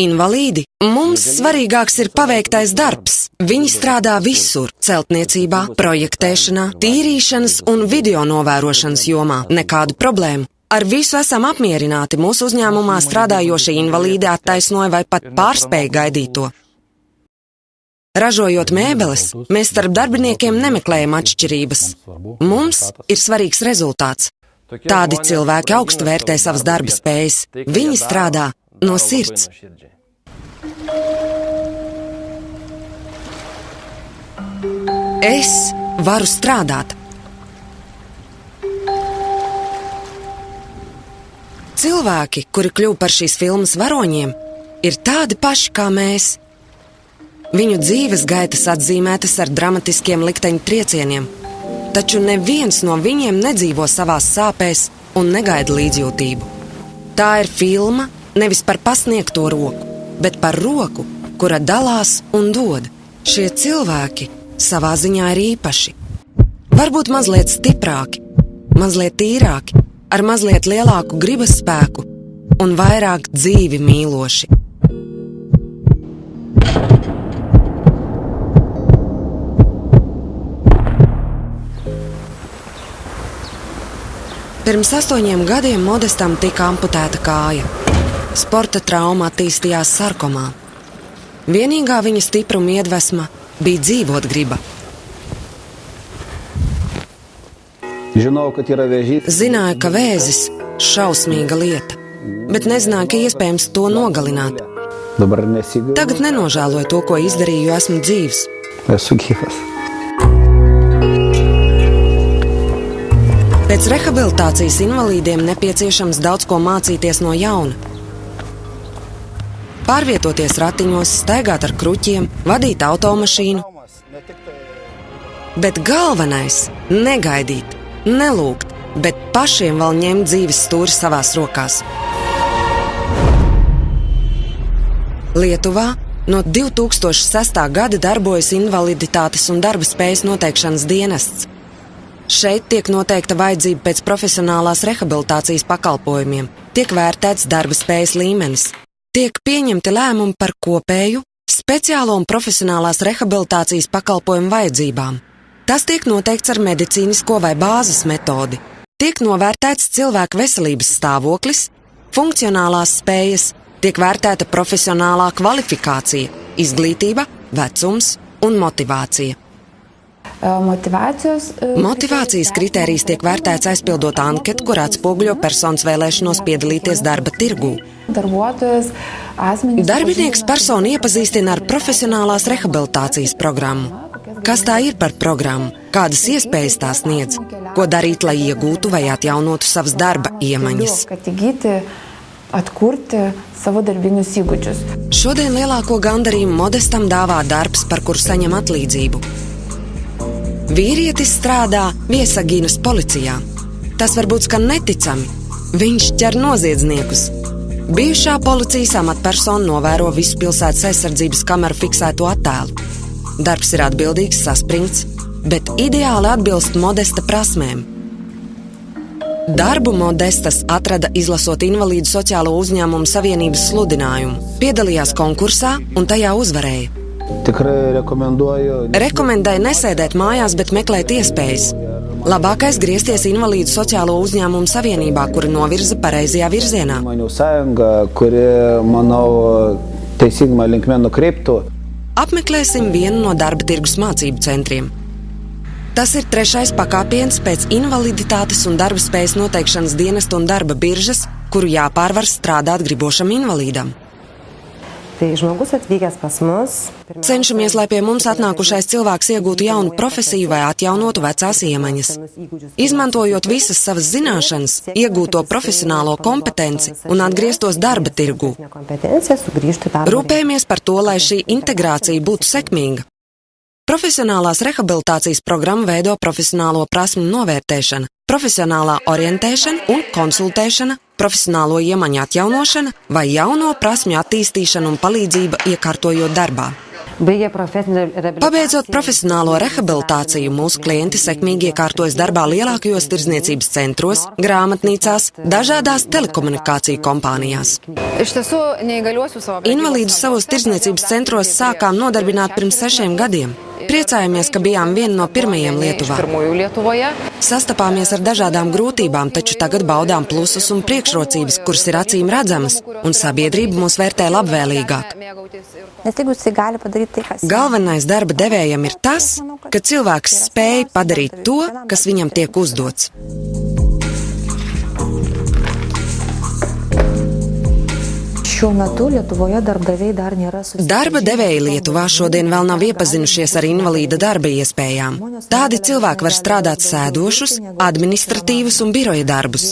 Invalīdi, mums svarīgāks ir paveiktais darbs. Viņi strādā visur - celtniecībā, projektēšanā, tīrīšanas un video novērošanas jomā. Nekādu problēmu. Ar visu esam apmierināti, mūsu uzņēmumā strādājošie invalīdi attaisnoja vai pat pārspēja gaidīto. Ražojot mēbeles, mēs starp darbiniekiem nemeklējam atšķirības. Mums ir svarīgs rezultāts. Tādi cilvēki augstu vērtē savas darba spējas. Viņi strādā no sirds. Es varu strādāt. Cilvēki, kuri kļuva par šīs filmas varoņiem, ir tādi paši kā mēs. Viņu dzīves gaitas atzīmētas ar dramatiskiem likteņu triecieniem, taču neviens no viņiem nedzīvo savās sāpēs un negaida līdzjūtību. Tā ir filma nevis par pasniegto roku, bet par roku, kura dalās un dod. Šie cilvēki savā ziņā ir īpaši. Varbūt mazliet stiprāki, mazliet tīrāki, ar mazliet lielāku gribas spēku un vairāk dzīvi mīloši. Pirms 8 gadiem Modestam tika amputēta kāja. Sporta trauma attīstījās sarkomā. Vienīgā viņa stipruma iedvesma bija dzīvot griba. Zināja, ka vēzis šausmīga lieta, bet nezināja, ka iespējams to nogalināt. Tagad nenožēloju to, ko izdarīju, jo esmu dzīvs. Pēc rehabilitācijas invalīdiem nepieciešams daudz ko mācīties no jauna. Pārvietoties ratiņos, staigāt ar kruķiem, vadīt automašīnu. Bet galvenais – negaidīt, nelūgt, bet pašiem vēl ņemt dzīves stūri savās rokās. Lietuvā no 2006. gada darbojas invaliditātes un darba spējas noteikšanas dienests. Šeit tiek noteikta vajadzība pēc profesionālās rehabilitācijas pakalpojumiem, tiek vērtēts darba spējas līmenis. Tiek pieņemti lēmumi par kopēju, speciālo un profesionālās rehabilitācijas pakalpojumu vajadzībām. Tas tiek noteikts ar medicīnisko vai bāzes metodi. Tiek novērtēts cilvēka veselības stāvoklis, funkcionālās spējas, tiek vērtēta profesionālā kvalifikācija, izglītība, vecums un motivācija. Motivācijas kritērijs tiek vērtēts aizpildot anketu, kur atspoguļo personas vēlēšanos piedalīties darba tirgū. Darbinieks personu iepazīstina ar profesionālās rehabilitācijas programmu. Kas tā ir par programmu? Kādas iespējas tā sniedz? Ko darīt, lai iegūtu vai atjaunotu savas darba iemaņas? Šodien lielāko gandarījumu Modestam dāvā darbs, par kuru saņem atlīdzību. Vīrietis strādā Viesaginas policijā. Tas varbūt skan neticami. Viņš ķer noziedzniekus. Bijušā policijas amatpersona novēro visu pilsētas aizsardzības kameru fiksēto attēlu. Darbs ir atbildīgs, saspringts, bet ideāli atbilst Modesta prasmēm. Darbu Modestas atrada izlasot Invalīdu sociālo uzņēmumu savienības sludinājumu. Piedalījās konkursā un tajā uzvarēja. Rekomendēju nesēdēt mājās, bet meklēt iespējas. Labākais griezties Invalīdu sociālo uzņēmumu savienībā, kuri novirza pareizajā virzienā. Apmeklēsim vienu no darba tirgus mācību centriem. Tas ir 3. pakāpiens pēc invaliditātes un darba spējas noteikšanas dienesta un darba biržas, kuru jāpārvar strādāt gribošam invalīdam. Cenšamies, lai pie mums atnākušais cilvēks iegūtu jaunu profesiju vai atjaunotu vecās iemaņas. Izmantojot visas savas zināšanas, iegūto profesionālo kompetenci un atgrieztos darba tirgū. Rūpējamies par to, lai šī integrācija būtu sekmīga. Profesionālās rehabilitācijas programma veido profesionālo prasmu novērtēšana, profesionālā orientēšana un konsultēšana, profesionālo iemaņu atjaunošana vai jauno prasmju attīstīšana un palīdzība iekārtojot darbā. Pabeidzot profesionālo rehabilitāciju, mūsu klienti sekmīgi iekārtojas darbā lielākajos tirdzniecības centros, grāmatnīcās, dažādās telekomunikāciju kompānijās. Invalīdus savos tirdzniecības centros sākām nodarbināt pirms 6 gadiem. Priecājamies, ka bijām viena no pirmajiem Lietuvā. Sastapāmies ar dažādām grūtībām, taču tagad baudām plusus un priekšrocības, kuras ir acīm redzamas, un sabiedrība mūs vērtē labvēlīgāk. Galvenais darba devējam ir tas, ka cilvēks spēj padarīt to, kas viņam tiek uzdots. Darba devēji Lietuvā šodien vēl nav iepazinušies ar invalīda darba iespējām. Tādi cilvēki var strādāt sēdošus, administratīvus un biroja darbus.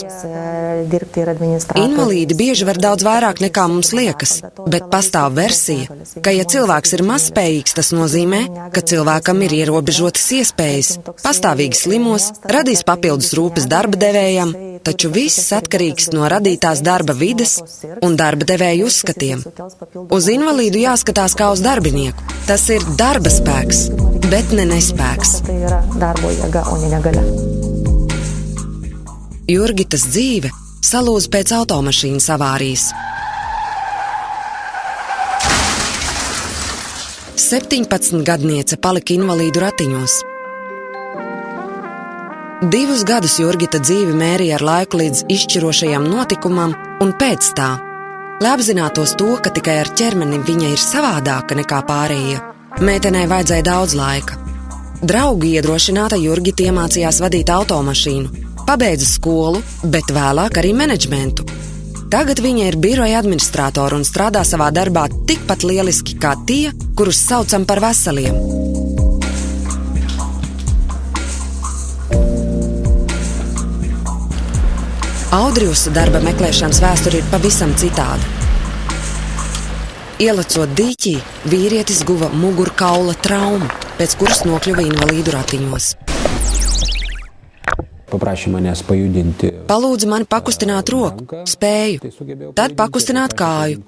Invalīdi bieži var daudz vairāk nekā mums liekas, bet pastāv versija, ka ja cilvēks ir mazspējīgs, tas nozīmē, ka cilvēkam ir ierobežotas iespējas, pastāvīgi slimos, radīs papildus rūpes darba devējam, taču viss atkarīgs no radītās darba vides un darba devēja uzskatiem. Uz invalīdu jāskatās kā uz darbinieku. Tas ir darba spēks, bet ne nespēks. Jurgitas dzīve salūza pēc automašīnas avārijas. 17-gadniece palika invalīdu ratiņos. 2 gadus Jurgita dzīvi mērīja ar laiku līdz izšķirošajam notikumam un pēc tā. Lai apzinātos to, ka tikai ar ķermeni viņa ir savādāka nekā pārējie, meitenei vajadzēja daudz laika. Draugi iedrošināta Jurgita iemācījās vadīt automašīnu, pabeidza skolu, bet vēlāk arī menedžmentu. Tagad viņa ir biroja administrātora un strādā savā darbā tikpat lieliski kā tie, kurus saucam par veseliem. Audriusa darba meklēšanas vēsture ir pavisam citāda. Ielecot dīķī, vīrietis guva mugurkaula traumu, pēc kuras nokļuva invalīdu ratiņos. Palūdza mani pakustināt roku, spēju, tad pakustināt kāju.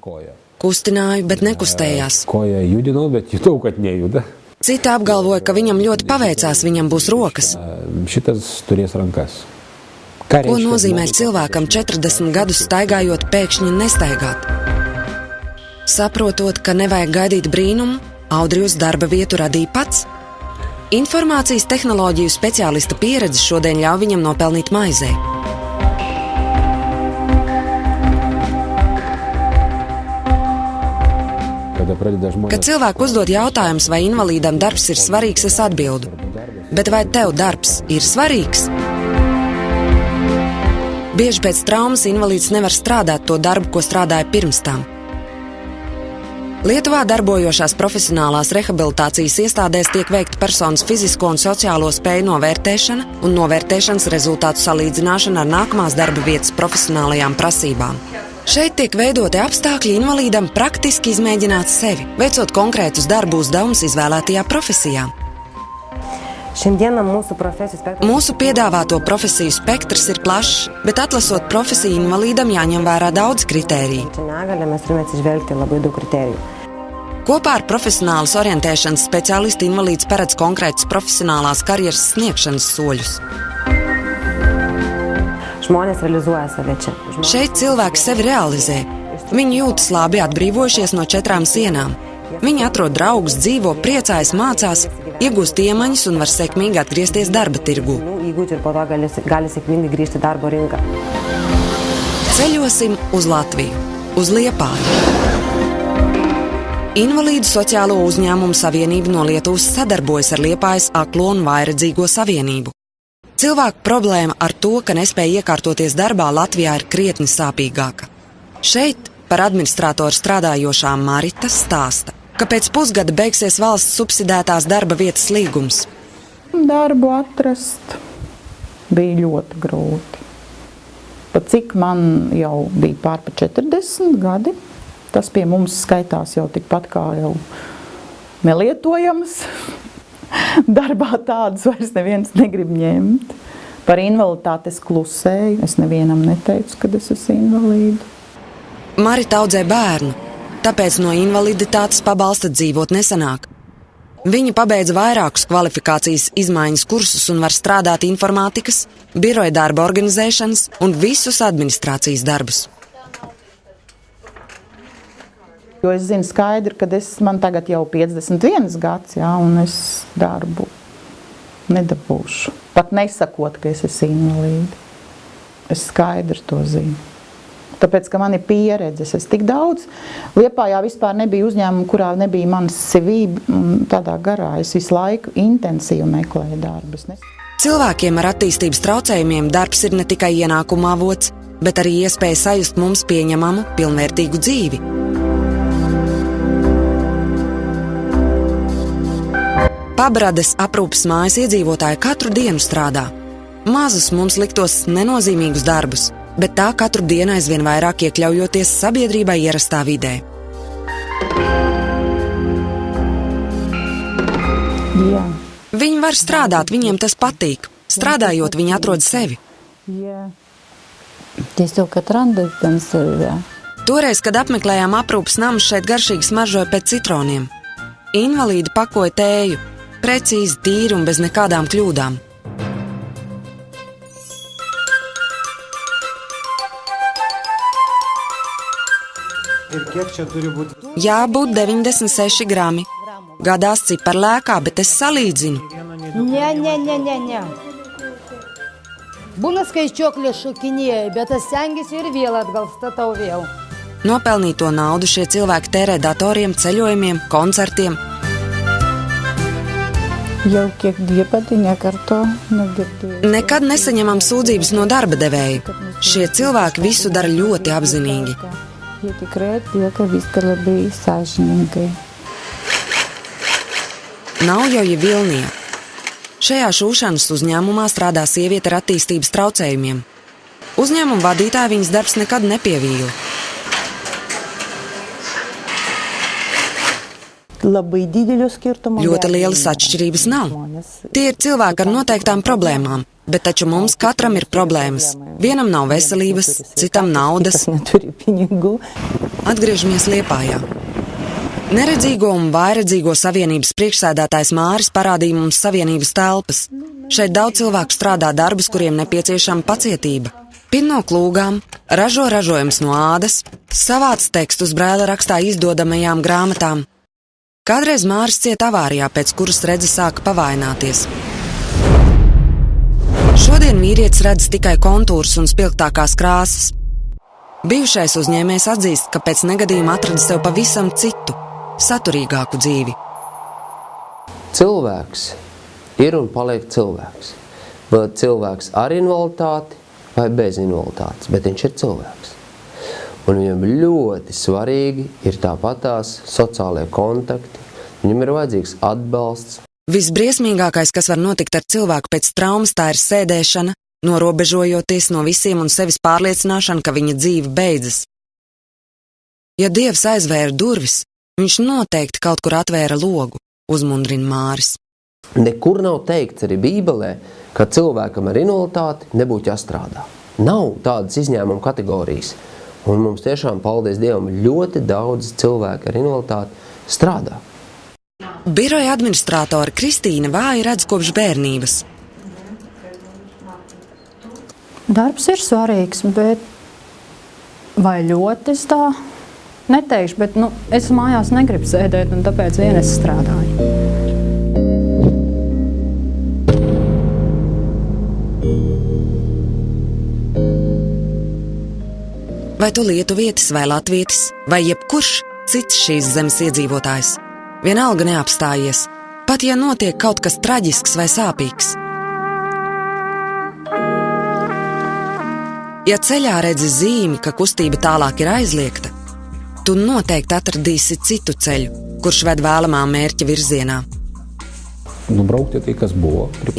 Kustināju, bet nekustējās. Citi apgalvoja, ka viņam ļoti paveicās, viņam būs rokas. Ko nozīmē cilvēkam 40 gadus staigājot pēkšņi nestaigāt? Saprotot, ka nevajag gaidīt brīnumu, Audrius darba vietu radīja pats. Informācijas tehnoloģiju speciālista pieredze šodien ļauj viņam nopelnīt maizei. Kad cilvēku uzdod jautājums, vai invalīdam darbs ir svarīgs, es atbildu. Bet vai tev darbs ir svarīgs? Bieži pēc traumas invalīds nevar strādāt to darbu, ko strādāja pirms tam. Lietuvā darbojošās profesionālās rehabilitācijas iestādēs tiek veikta personas fizisko un sociālo spēju novērtēšana un novērtēšanas rezultātu salīdzināšana ar nākamās darba vietas profesionālajām prasībām. Šeit tiek veidoti apstākļi invalīdam praktiski izmēģināt sevi, veicot konkrētus darbu uzdevumus izvēlētajā profesijā. Mūsu piedāvāto profesiju spektrs ir plašs, bet atlasot profesiju invalīdam jāņem vērā daudz kritēriju. Kopā ar profesionālas orientēšanas speciālistu invalīds paredz konkrētus profesionālās karjeras sniegšanas soļus. Šeit cilvēki sevi realizē. Viņi jūtas labi atbrīvojušies no 4 sienām. Viņi atrod draugus, dzīvo, priecājas, mācās, iegūst iemaņas un var sekmīgi atgriezties darba tirgū. Ceļosim uz Latviju, uz Liepāju. Invalīdu sociālo uzņēmumu savienība no Lietuvas sadarbojas ar Liepājas aklo un vājredzīgo savienību. Cilvēku problēma ar to, ka nespēja iekārtoties darbā Latvijā ir krietni sāpīgāka. Šeit par administrātoru strādājošā Marita stāsta, ka pēc pusgada beigsies valsts subsidētās darba vietas līgums. Darbu atrast bija ļoti grūti. Pat cik man jau bija pār 40 gadi, tas pie mums skaitās jau tikpat kā jau nelietojams. Darbā tādus vairs neviens negrib ņemt. Par invaliditāti es klusēju, es nevienam neteicu, kad es esmu invalīda. Marita audzē bērnu, tāpēc no invaliditātes pabalsta dzīvot nesanāk. Viņa pabeidza vairākus kvalifikācijas izmaiņas kursus un var strādāt informātikas, biroja darba organizēšanas un visus administrācijas darbus. Jo es zinu skaidri, ka man tagad jau 51 gads, jā, un es darbu nedabūšu. Pat nesakot, ka es esmu invalīdi. Es skaidri to zinu. Tāpēc, ka man ir pieredzes. Es tik daudz Liepājā vispār nebija uzņēmuma, kurā nebija manas CV tādā garā. Es visu laiku intensīvi meklēju darbus. Cilvēkiem ar attīstības traucējumiem darbs ir ne tikai ienākuma avots, bet arī iespēja sajust mums pieņemamu, pilnvērtīgu dzīvi. Pabrades aprūpes mājas iedzīvotāji katru dienu strādā. Mazus mums liktos nenozīmīgus darbus, bet tā katru dienu aizvien vairāk iekļaujoties sabiedrībai ierastā vidē. Jā. Viņi var strādāt, viņiem tas patīk. Strādājot, viņi atrod sevi. Jā. Es to atrandu gan sevi, jā. Toreiz, kad apmeklējām aprūpes namus, šeit garšīgi smaržoja pēc citroniem. Invalīdi pakoja tēju, precīzi, tīri un bez nekādām kļūdām. Jābūt 96 grami. Gadās ciparlēkā, bet es salīdzinu. Ne. Būna skaičiuoklė šokinėja, bet es stengiuosi ir vėl atgal statau vėl. Nopelnīto naudu šie cilvēki tērē datoriem, ceļojumiem, koncertiem. Jau kiek diepati nekarto negirdēju. Nekad nesaņemam sūdzības no darba devēja. Šie cilvēki visu dara ļoti apzinīgi. Ja tikrai atlieka viska labai sąžiningai. Naujoja Vilnija. Šajā šūšanas uzņēmumā strādā sieviete ar attīstības traucējumiem. Uzņēmuma vadītāja viņas darbs nekad nepievīla. Ļoti lielas atšķirības nav. Tie ir cilvēki ar noteiktām problēmām, bet taču mums katram ir problēmas. Vienam nav veselības, citam naudas. Atgriežamies Liepājā. Neredzīgo un vājredzīgo savienības priekšsēdētājs Māris parādīja mums savienības telpas. Šeit daudz cilvēku strādā darbus, kuriem nepieciešama pacietība. Pin no klūgām, ražo ražojums no ādas, savāc tekstus brēla rakstā izdodamajām grāmatām. Kādreiz Māris cieta avārijā, pēc kuras redzes sāka pavaināties. Šodien vīrietis redz tikai kontūrus un spilgtākās krāsas. Bijušais uzņēmējs atzīst, ka pēc negadījuma atrada sev pavisam citu, saturīgāku dzīvi. Cilvēks ir un paliek cilvēks. Vai cilvēks ar invaliditāti vai bez invaliditātes, bet viņš ir cilvēks. Un viņam ļoti svarīgi ir tāpatās sociālie kontakti, viņam ir vajadzīgs atbalsts. Visbriesmīgākais, kas var notikt ar cilvēku pēc traumas, tā ir sēdēšana, norobežojoties no visiem un sevis pārliecināšana, ka viņa dzīve beidzas. Ja Dievs aizvēra durvis, viņš noteikti kaut kur atvēra logu, uzmundrina Māris. Nekur nav teikts arī Bībelē, ka cilvēkam ar invaliditāti nebūtu jāstrādā. Nav tādas izņēmuma kategorijas. Un mums tiešām, paldies Dievam, ļoti daudz cilvēku ar invaliditāti strādā. Biroja administrātore Kristīna vāji redz kopš bērnības. Darbs ir svarīgs, bet vai ļoti es tā neteikšu, bet es mājās negribu sēdēt un tāpēc vien es strādāju. Vai tu lietuvietis vai latvietis, vai jebkurš cits šīs zemes iedzīvotājs. Vienalga neapstājies, pat ja notiek kaut kas traģisks vai sāpīgs. Ja ceļā redzi zīmi, ka kustība tālāk ir aizliegta, tu noteikti atradīsi citu ceļu, kurš ved vēlamā mērķa virzienā.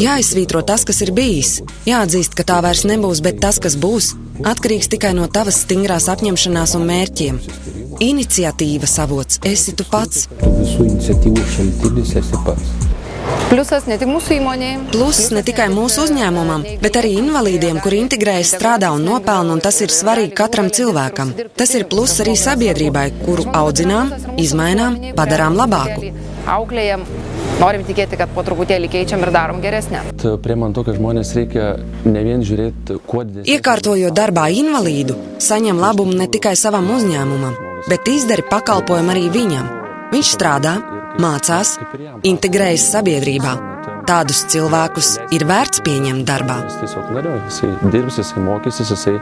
Jāizsvītro tas, kas ir bijis. Jāatzīst, ka tā vairs nebūs, bet tas, kas būs, atkarīgs tikai no tavas stingrās apņemšanās un mērķiem. Iniciatīvas avots esi tu pats. Plusas ne tik mūsu įmonei. Pluss ne tikai mūsu uzņēmumam, bet arī invalīdiem, kuri integrējas, strādā un nopelna, un tas ir svarīgi katram cilvēkam. Tas ir pluss arī sabiedrībai, kuru audzinām, izmainām, padarām labāku. Auklējam Norim tikėti, kad po truputėlį keičiam ir darom geresnę. Priemant to, kad žmonės reikia ne vien žiūrėti, kuo didesnį. Iekārtojot darbā invalīdu, saņem labumu ne tikai savam uzņēmumam, bet izdari pakalpojumu arī viņam. Viņš strādā, mācās, integrējas sabiedrībā. Tādus cilvēkus ir vērts pieņemt darbā. Jis tiesiog norėjo, jisai dirbs, jisai mokysis, jisai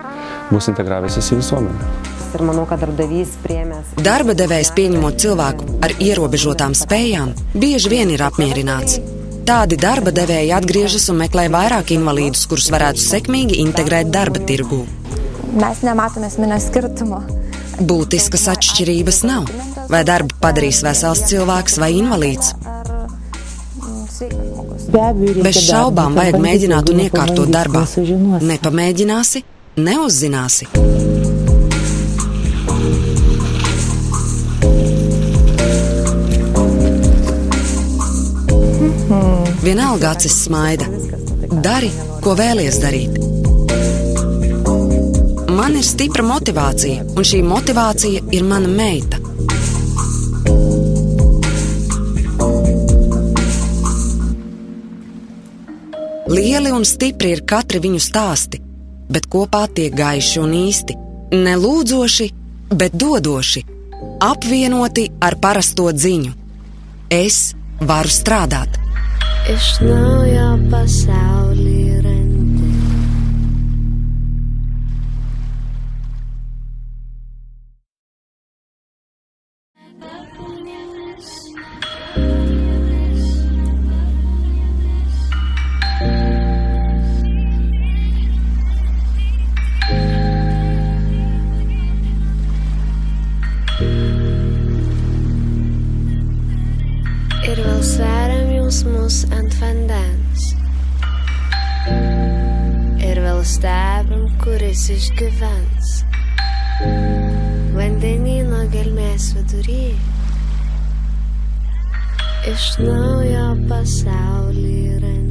bus integravęsis į visuomenę. Ir manau, kad darbdavys priėmęs. Darba devējs pieņemot cilvēku ar ierobežotām spējām, bieži vien ir apmierināts. Tādi darba devēji atgriežas un meklē vairāk invalīdus, kurus varētu sekmīgi integrēt darba tirgū. Mēs nematome esminio skirtumo. Būtiskas atšķirības nav. Vai darbu padarīs vesels cilvēks vai invalīds? Bez šaubām vajag mēģināt un iekārtot darbā. Nepamēģināsi, neuzzināsi. Vienalga acis smaida. Dari, ko vēlies darīt. Man ir stipra motivācija, un šī motivācija ir mana meita. Lieli un stipri ir katri viņu stāsti, bet kopā tie gaiši un īsti. Ne lūdzoši, bet dodoši. Apvienoti ar parasto dziņu. Es varu strādāt. Iš naujo pasaulį randi. Ir vēl sveriam jausmus ant vandens. Ir vēl stebim, kuris išgyvens. Vandenyno gelmės vidury. Iš naujo pasaulį randi.